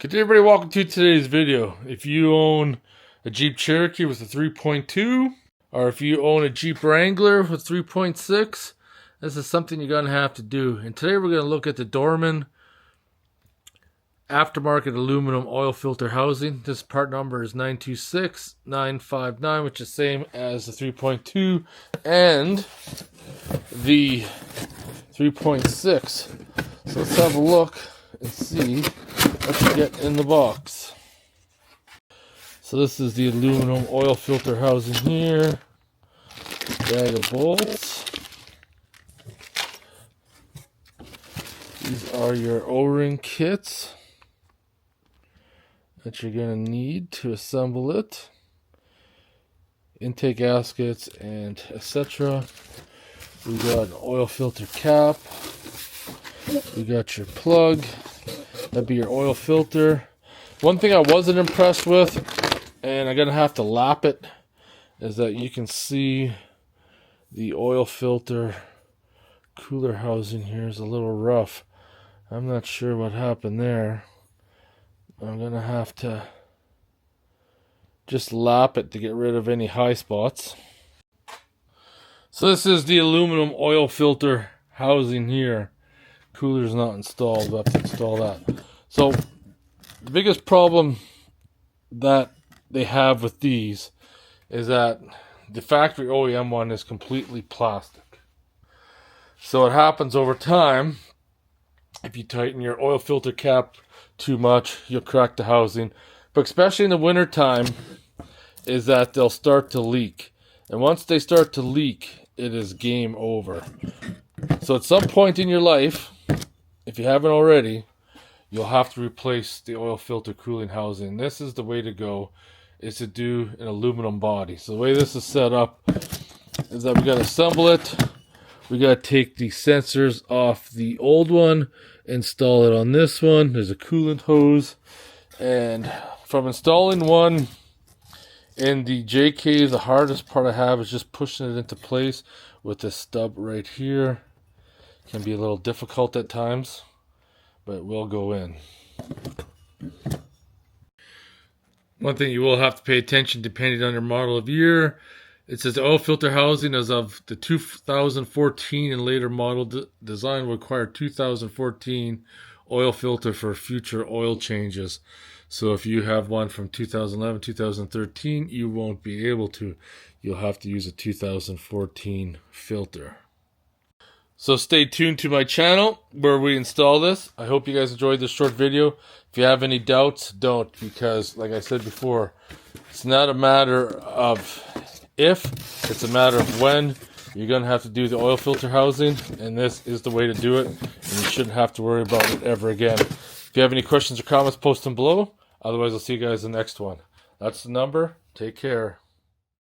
Good day, everybody. Welcome to today's video. If you own a Jeep Cherokee with a 3.2, or if you own a Jeep Wrangler with 3.6, this is something you're going to have to do. And today we're going to look at the Doorman aftermarket aluminum oil filter housing. This part number is 926959, which is the same as the 3.2 and the 3.6. So let's have a look and see what you get in the box. So this is the aluminum oil filter housing here. Bag of bolts. These are your O-ring kits that you're going to need to assemble it. Intake gaskets and etc. We got an oil filter cap. We got your plug. That'd be your oil filter. One thing I wasn't impressed with, and I'm going to have to lap it, is that you can see the oil filter cooler housing here is a little rough. I'm not sure what happened there. I'm going to have to just lap it to get rid of any high spots. So this is the aluminum oil filter housing here. Cooler's not installed. We'll have to install that. So the biggest problem that they have with these is that the factory OEM one is completely plastic. So it happens over time. If you tighten your oil filter cap too much, you'll crack the housing. But especially in the winter time, is that they'll start to leak. And once they start to leak, it is game over. So at some point in your life, if you haven't already, you'll have to replace the oil filter cooling housing. This is the way to go, is to do an aluminum body. So the way this is set up is that we got to assemble it. We got to take the sensors off the old one, install it on this one. There's a coolant hose. And from installing one in the JK, the hardest part I have is just pushing it into place with this stub right here. Can be a little difficult at times, but it will go in. One thing you will have to pay attention, depending on your model of year, it says the oil filter housing as of the 2014 and later model design will require 2014 oil filter for future oil changes. So if you have one from 2011, 2013, you won't be able to. You'll have to use a 2014 filter. So stay tuned to my channel where we install this. I hope you guys enjoyed this short video. If you have any doubts, don't, because like I said before, it's not a matter of if, it's a matter of when. You're going to have to do the oil filter housing, and this is the way to do it, and you shouldn't have to worry about it ever again. If you have any questions or comments, post them below. Otherwise, I'll see you guys in the next one. That's the number. Take care.